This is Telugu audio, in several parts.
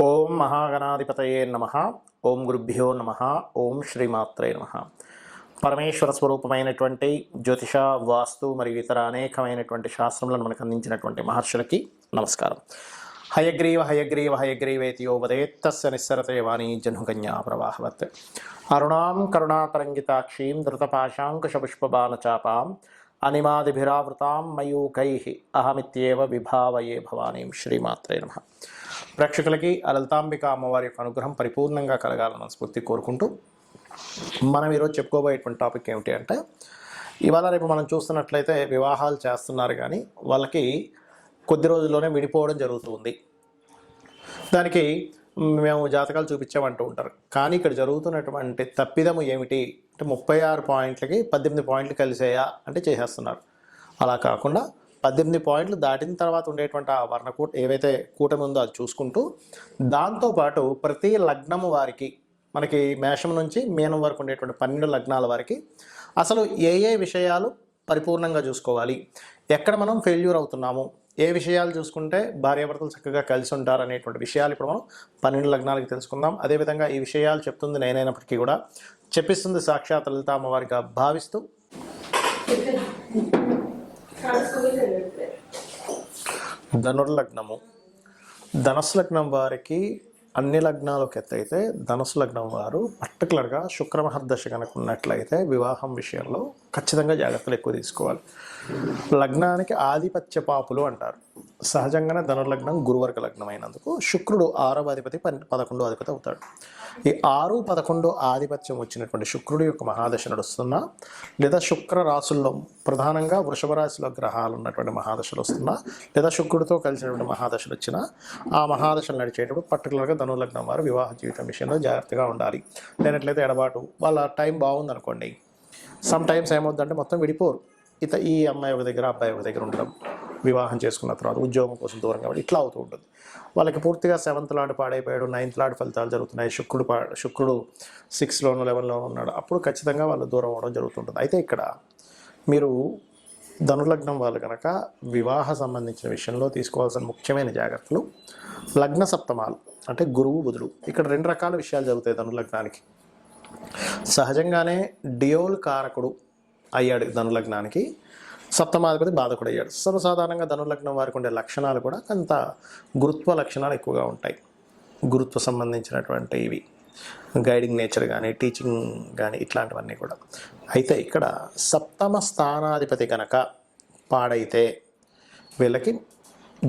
ఓం మహాగణాధిపతయే నమః. ఓం గురుభ్యో నమః. ఓం శ్రీమాత్రే నమః. పరమేశ్వర స్వరూపమైనటువంటి జ్యోతిష, వాస్తు మరియు ఇతర అనేకమైనటువంటి శాస్త్రములను మనకు అందించినటువంటి మహర్షులకి నమస్కారం. హయగ్రీవ హయగ్రీవ హయగ్రీవేతి యో వదేత్తస్య నిస్సరతే వాణీ జహ్నుకన్యా ప్రవాహవత్. అరుణాం కరుణాతరంగితాక్షీం ధృతపాశాంకుశపుష్పబాణచాపాం అనిమాదిభిరావృతాం మయూకైః అహమిత్యేవ విభావయే భవానీం. శ్రీమాత్రే నమః. ప్రేక్షకులకి ఆ లలితాంబిక అమ్మవారి యొక్క అనుగ్రహం పరిపూర్ణంగా కలగాలని స్ఫూర్తి కోరుకుంటూ మనం ఈరోజు చెప్పుకోబోయేటువంటి టాపిక్ ఏమిటి అంటే, ఇవాళ రేపు మనం చూస్తున్నట్లయితే వివాహాలు చేస్తున్నారు కానీ వాళ్ళకి కొద్ది రోజుల్లోనే విడిపోవడం జరుగుతుంది. దానికి మేము జాతకాలు చూపించామంటూ ఉంటారు. కానీ ఇక్కడ జరుగుతున్నటువంటి తప్పిదము ఏమిటి అంటే 36 పాయింట్లకి 18 పాయింట్లు కలిసేయా అంటే చేసేస్తున్నారు. అలా కాకుండా 18 పాయింట్లు దాటిన తర్వాత ఉండేటువంటి ఆ వర్ణకూట ఏవైతే కూటమి ఉందో అది చూసుకుంటూ, దాంతోపాటు ప్రతి లగ్నము వారికి, మనకి మేషం నుంచి మీనం వరకు ఉండేటువంటి 12 లగ్నాల వారికి అసలు ఏ ఏ విషయాలు పరిపూర్ణంగా చూసుకోవాలి, ఎక్కడ మనం ఫెయిల్యూర్ అవుతున్నాము, ఏ విషయాలు చూసుకుంటే భార్యాభర్తలు చక్కగా కలిసి ఉంటారు అనేటువంటి విషయాలు ఇప్పుడు మనం 12 లగ్నాలకి తెలుసుకుందాం. అదేవిధంగా ఈ విషయాలు చెప్తుంది నేనైనప్పటికీ కూడా చెప్పిస్తుంది సాక్షాత్ లలిత అమ్మవారిగా భావిస్తూ, ధనుర్లగ్నము, ధనస్సు లగ్నం వారికి అన్ని లగ్నాలకు ఎత్తైతే ధనస్సు లగ్నం వారు పర్టికులర్గా శుక్రమహర్దశ కనుక ఉన్నట్లయితే వివాహం విషయంలో ఖచ్చితంగా జాగ్రత్తలు ఎక్కువ తీసుకోవాలి. లగ్నానికి ఆధిపత్య పాపులు అంటారు. సహజంగానే ధనుర్లగ్నం గురువర్గ లగ్నం అయినందుకు శుక్రుడు 6వ అధిపతి 11వ అధిపతి అవుతాడు. ఈ 6, 11 ఆధిపత్యం వచ్చినటువంటి శుక్రుడు యొక్క మహాదశ నడుస్తున్నా, లేదా శుక్ర రాశుల్లో ప్రధానంగా వృషభ రాశిలో గ్రహాలు ఉన్నటువంటి మహాదశలు వస్తున్నా, లేదా శుక్రుడితో కలిసినటువంటి మహాదశలు వచ్చినా, ఆ మహాదశలు నడిచేటప్పుడు పర్టికులర్గా ధనుర్లగ్నం వారు వివాహ జీవితం విషయంలో జాగ్రత్తగా ఉండాలి. లేనట్లయితే ఎడబాటు, వాళ్ళ టైం బాగుందనుకోండి, సమ్ టైమ్స్ ఏమవుతుందంటే మొత్తం విడిపోరు. ఈ అమ్మాయి ఒక దగ్గర, అబ్బాయి ఒక దగ్గర ఉండడం, వివాహం చేసుకున్న తర్వాత ఉద్యోగం కోసం దూరం కాబట్టి ఇట్లా అవుతూ ఉంటుంది. వాళ్ళకి పూర్తిగా 7th లార్డ్ పాడైపోయాడు, 9th లార్డ్ ఫలితాలు జరుగుతున్నాయి, శుక్రుడు 6లోనో 11లోనో ఉన్నాడు, అప్పుడు ఖచ్చితంగా వాళ్ళు దూరం అవ్వడం జరుగుతుంటుంది. అయితే ఇక్కడ మీరు ధనుర్లగ్నం వాళ్ళు కనుక వివాహ సంబంధించిన విషయంలో తీసుకోవాల్సిన ముఖ్యమైన జాగ్రత్తలు, లగ్న సప్తమాలు అంటే గురువు బుధుడు. ఇక్కడ 2 రకాల విషయాలు జరుగుతాయి ధనుర్లగ్నానికి. సహజంగానే డియోల్ కారకుడు అయ్యాడు ధనుర్లగ్నానికి, సప్తమాధిపతి బాధకుడు అయ్యాడు. సర్వసాధారణంగా ధనుర్లగ్నం వారికి ఉండే లక్షణాలు కూడా కొంత గురుత్వ లక్షణాలు ఎక్కువగా ఉంటాయి. గురుత్వ సంబంధించినటువంటి ఇవి గైడింగ్ నేచర్ కానీ, టీచింగ్ కానీ, ఇట్లాంటివన్నీ కూడా. అయితే ఇక్కడ సప్తమ స్థానాధిపతి కనుక పాడైతే వీళ్ళకి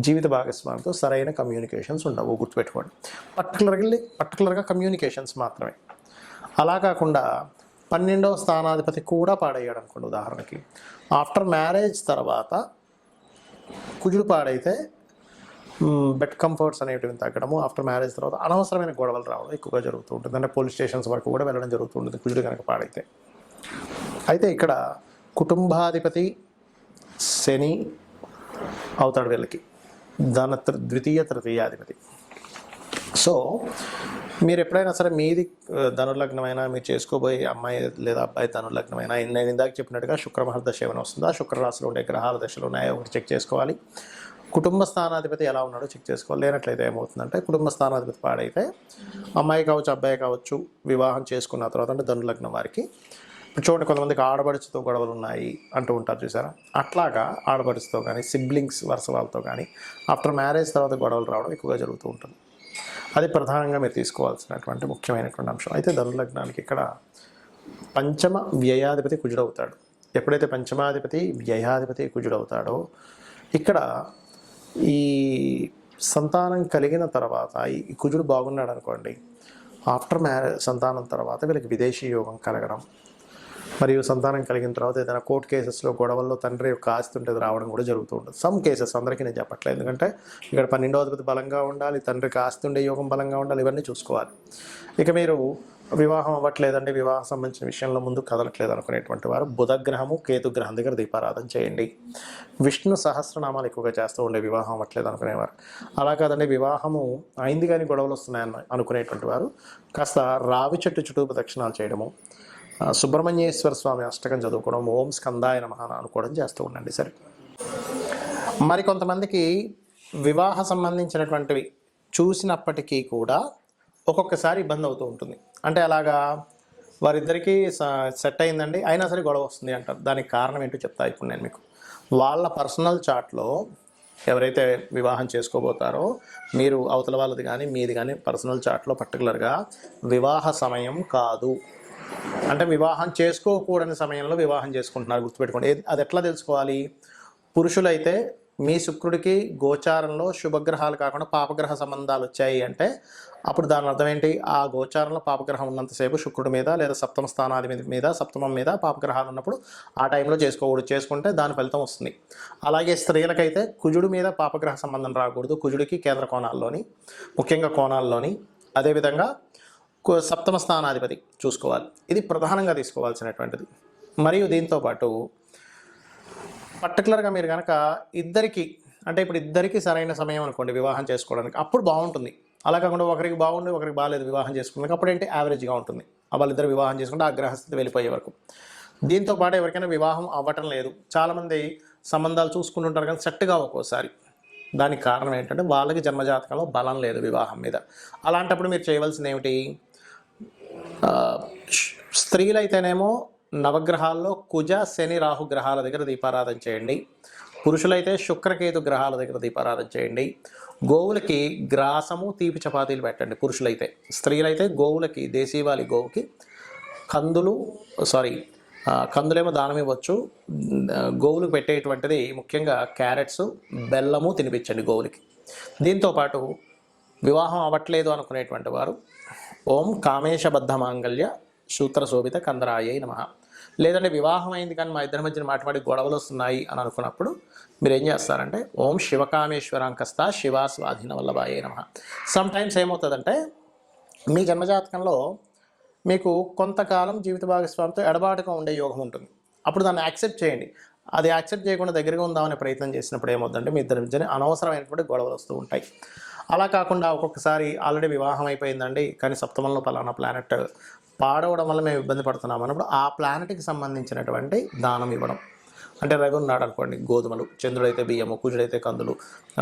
జీవిత భాగస్వామితో సరైన కమ్యూనికేషన్స్ ఉండవు, గుర్తుపెట్టుకోండి. పర్టికులర్గా కమ్యూనికేషన్స్ మాత్రమే. అలా కాకుండా 12వ స్థానాధిపతి కూడా పాడయ్యాడు అనుకోండి, ఉదాహరణకి ఆఫ్టర్ మ్యారేజ్ తర్వాత కుజుడు పాడైతే బెడ్ కంఫర్ట్స్ అనేటివి తగ్గడము, ఆఫ్టర్ మ్యారేజ్ తర్వాత అనవసరమైన గొడవలు రావడం ఎక్కువగా జరుగుతూ ఉంటుంది. అంటే పోలీస్ స్టేషన్స్ వరకు కూడా వెళ్ళడం జరుగుతుంటుంది కుజుడు కనుక పాడైతే. అయితే ఇక్కడ కుటుంబాధిపతి శని అవుతాడు వీళ్ళకి, ద్వితీయ తృతీయాధిపతి. సో మీరు ఎప్పుడైనా సరే మీది ధనుర్లగ్నమైనా, మీరు చేసుకోబోయే అమ్మాయి లేదా అబ్బాయి ధనుర్లగ్నమైనా, నేను ఇందాక చెప్పినట్టుగా శుక్రమహర్దశ ఏమైనా వస్తుందా, శుక్రరాశిలో ఉండే గ్రహాల దశలు ఉన్నాయో ఒకటి చెక్ చేసుకోవాలి. కుటుంబ స్థానాధిపతి ఎలా ఉన్నాడో చెక్ చేసుకోవాలి. లేనట్లయితే ఏమవుతుందంటే, కుటుంబ స్థానాధిపతి పాడైతే అమ్మాయి కావచ్చు, అబ్బాయి కావచ్చు, వివాహం చేసుకున్న తర్వాత అంటే ధనుర్లగ్నం వారికి ఇప్పుడు చూడండి, కొంతమందికి ఆడబడుచుతో గొడవలు ఉన్నాయి అంటూ ఉంటారు చూసారా. అట్లాగా ఆడబడుచుతో కానీ, సిబ్లింగ్స్ వరుస వాళ్ళతో కానీ ఆఫ్టర్ మ్యారేజ్ తర్వాత గొడవలు రావడం ఎక్కువగా జరుగుతూ ఉంటుంది. అది ప్రధానంగా మీరు తీసుకోవాల్సినటువంటి ముఖ్యమైనటువంటి అంశం. అయితే ధనుర్లగ్నానికి ఇక్కడ పంచమ వ్యయాధిపతి కుజుడవుతాడు. ఎప్పుడైతే పంచమాధిపతి వ్యయాధిపతి కుజుడవుతాడో, ఇక్కడ ఈ సంతానం కలిగిన తర్వాత ఈ కుజుడు బాగున్నాడు అనుకోండి, ఆఫ్టర్ మ్యారేజ్ సంతానం తర్వాత వీళ్ళకి విదేశీ యోగం కలగడం, మరియు సంతానం కలిగిన తర్వాత ఏదైనా కోర్టు కేసెస్లో గొడవల్లో తండ్రి యొక్క ఆస్తి ఉంటే రావడం కూడా జరుగుతూ ఉంటుంది. సమ్ కేసెస్, అందరికీ నేను చెప్పట్లేదు, ఎందుకంటే ఇక్కడ 12వ అధిపతి బలంగా ఉండాలి, తండ్రికి ఆస్తి ఉండే యోగం బలంగా ఉండాలి, ఇవన్నీ చూసుకోవాలి. ఇక మీరు వివాహం అవ్వట్లేదంటే, వివాహం సంబంధించిన విషయంలో ముందు కదలట్లేదు అనుకునేటువంటి వారు బుధగ్రహము, కేతుగ్రహం దగ్గర దీపారాధన చేయండి. విష్ణు సహస్రనామాలు ఎక్కువగా చేస్తూ ఉండే వివాహం అవ్వట్లేదు అనుకునేవారు. అలా కాదండి, వివాహము అయింది కానీ గొడవలు వస్తున్నాయని అనుకునేటువంటి వారు కాస్త రావి చెట్టు చుట్టూ ప్రదక్షిణాలు చేయడము, సుబ్రహ్మణ్యేశ్వర స్వామి అష్టకం చదువుకోవడం, ఓం స్కందాయ నమః అనుకోవడం చేస్తూ ఉండండి. సరే, మరి కొంతమందికి వివాహ సంబంధించినటువంటివి చూసినప్పటికీ కూడా ఒక్కొక్కసారి ఇబ్బంది అవుతూ ఉంటుంది. అంటే అలాగా వారిద్దరికీ సెట్ అయిందండి, అయినా సరే గొడవ వస్తుంది అంటారు. దానికి కారణం ఏంటో చెప్తా ఇప్పుడు నేను మీకు. వాళ్ళ పర్సనల్ చార్ట్లో ఎవరైతే వివాహం చేసుకోబోతారో మీరు అవతల వాళ్ళది కానీ మీది కానీ పర్సనల్ చార్ట్లో పర్టికులర్గా వివాహ సమయం కాదు, అంటే వివాహం చేసుకోకూడని సమయంలో వివాహం చేసుకుంటున్నారు, గుర్తుపెట్టుకోండి. అది ఎట్లా తెలుసుకోవాలి? పురుషులైతే మీ శుక్రుడికి గోచారంలో శుభగ్రహాలు కాకుండా పాపగ్రహ సంబంధాలు వచ్చాయి అంటే అప్పుడు దాని అర్థం ఏంటి? ఆ గోచారంలో పాపగ్రహం ఉన్నంతసేపు శుక్రుడి మీద లేదా సప్తమ స్థానాధిపతి మీద సప్తమం మీద పాపగ్రహాలు ఉన్నప్పుడు ఆ టైంలో చేసుకోకూడదు, చేసుకుంటే దాని ఫలితం వస్తుంది. అలాగే స్త్రీలకైతే కుజుడి మీద పాపగ్రహ సంబంధం రాకూడదు, కుజుడికి కేంద్ర కోణాల్లోని ముఖ్యంగా కోణాల్లోని. అదేవిధంగా సప్తమ స్థానాధిపతి చూసుకోవాలి, ఇది ప్రధానంగా తీసుకోవాల్సినటువంటిది. మరియు దీంతోపాటు పర్టికులర్గా మీరు కనుక ఇద్దరికి, అంటే ఇప్పుడు ఇద్దరికి సరైన సమయం అనుకోండి వివాహం చేసుకోవడానికి, అప్పుడు బాగుంటుంది. అలా కాకుండా ఒకరికి బాగుండి ఒకరికి బాగాలేదు వివాహం చేసుకున్నాక అప్పుడు ఏంటి యావరేజ్గా ఉంటుంది. వాళ్ళిద్దరు వివాహం చేసుకుంటే ఆ గ్రహస్థితి వెళ్ళిపోయే వరకు. దీంతోపాటు ఎవరికైనా వివాహం అవ్వటం లేదు, చాలామంది సంబంధాలు చూసుకుంటుంటారు కానీ సెట్గా ఒక్కోసారి. దానికి కారణం ఏంటంటే వాళ్ళకి జన్మజాతకంలో బలం లేదు వివాహం మీద. అలాంటప్పుడు మీరు చేయవలసింది ఏమిటి? స్త్రీలైతేనేమో నవగ్రహాల్లో కుజ శని రాహు గ్రహాల దగ్గర దీపారాధన చేయండి. పురుషులైతే శుక్రకేతు గ్రహాల దగ్గర దీపారాధన చేయండి. గోవులకి గ్రాసము తీపి చపాతీలు పెట్టండి పురుషులైతే. స్త్రీలైతే గోవులకి దేశీవాలి గోవుకి కందులేమో దానం ఇవ్వచ్చు. గోవులకు పెట్టేటువంటిది ముఖ్యంగా క్యారెట్స్ బెల్లము తినిపించండి గోవులకి. దీంతోపాటు వివాహం అవ్వట్లేదు అనుకునేటువంటి వారు ఓం కామేశబద్ధ మాంగళ్య సూత్రశోభిత కందరాయై నమః, లేదంటే వివాహం అయింది కానీ మా ఇద్దరి మధ్యన మాటి గొడవలు వస్తున్నాయి అని అనుకున్నప్పుడు మీరు ఏం చేస్తారంటే ఓం శివకామేశ్వరాంకస్త శివా స్వాధీన వల్లభాయై నమః. సమ్ టైమ్స్ ఏమవుతుందంటే మీ జన్మజాతకంలో మీకు కొంతకాలం జీవిత భాగస్వామితో ఎడబాటుగా ఉండే యోగం ఉంటుంది. అప్పుడు దాన్ని యాక్సెప్ట్ చేయండి. అది యాక్సెప్ట్ చేయకుండా దగ్గరగా ఉందామనే ప్రయత్నం చేసినప్పుడు ఏమవుతుందంటే మీ ఇద్దరి మధ్యన అనవసరమైనటువంటి గొడవలు వస్తూ ఉంటాయి. అలా కాకుండా ఒక్కొక్కసారి ఆల్రెడీ వివాహం అయిపోయిందండి కానీ సప్తమంలో పలానా ప్లానెట్ పాడవడం వల్ల మేము ఇబ్బంది పడుతున్నాం అన్నప్పుడు ఆ ప్లానెట్కి సంబంధించినటువంటి దానం ఇవ్వడం. అంటే రవి ఉన్నాడు అనుకోండి గోధుమలు, చంద్రుడైతే బియ్యము, కుజుడైతే కందులు,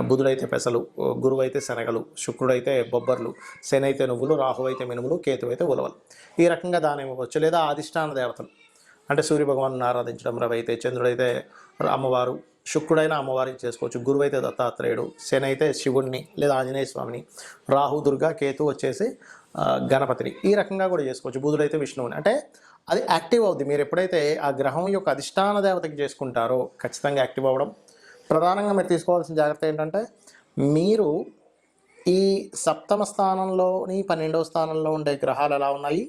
బుధుడైతే పెసలు, గురువు అయితే శనగలు, శుక్రుడైతే బొబ్బర్లు, శని అయితే నువ్వులు, రాహు అయితే మినుములు, కేతు అయితే ఉలవలు. ఈ రకంగా దానం ఇవ్వచ్చు. లేదా అధిష్టాన దేవతలు అంటే సూర్యభగవాను ఆరాధించడం, రవి అయితే, చంద్రుడైతే అమ్మవారు, శుక్రుడైన అమ్మవారికి చేసుకోవచ్చు, గురువు అయితే దత్తాత్రేయుడు, శని అయితే శివుడిని లేదా ఆంజనేయ స్వామిని, రాహు దుర్గా, కేతు వచ్చేసి గణపతిని. ఈ రకంగా కూడా చేసుకోవచ్చు. బుధుడైతే విష్ణువుని. అంటే అది యాక్టివ్ అవుద్ది. మీరు ఎప్పుడైతే ఆ గ్రహం యొక్క అధిష్టాన దేవతకి చేసుకుంటారో ఖచ్చితంగా యాక్టివ్ అవ్వడం. ప్రధానంగా మీరు తీసుకోవాల్సిన జాగ్రత్త ఏంటంటే మీరు ఈ సప్తమ స్థానంలోని 12వ స్థానంలో ఉండే గ్రహాలు ఎలా ఉన్నాయి,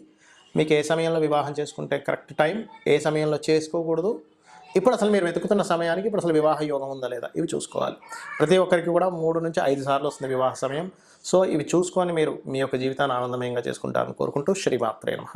మీకు ఏ సమయంలో వివాహం చేసుకుంటే కరెక్ట్ టైం, ఏ సమయంలో చేసుకోకూడదు, ఇప్పుడు అసలు మీరు వెతుకుతున్న సమయానికి ఇప్పుడు అసలు వివాహ యోగం ఉందా లేదా, ఇవి చూసుకోవాలి. ప్రతి ఒక్కరికి కూడా 3 నుంచి 5 సార్లు వస్తుంది వివాహ సమయం. సో ఇవి చూసుకొని మీరు మీ యొక్క జీవితాన్ని ఆనందమయంగా చేసుకుంటారని కోరుకుంటూ శ్రీమాత్రే నమః.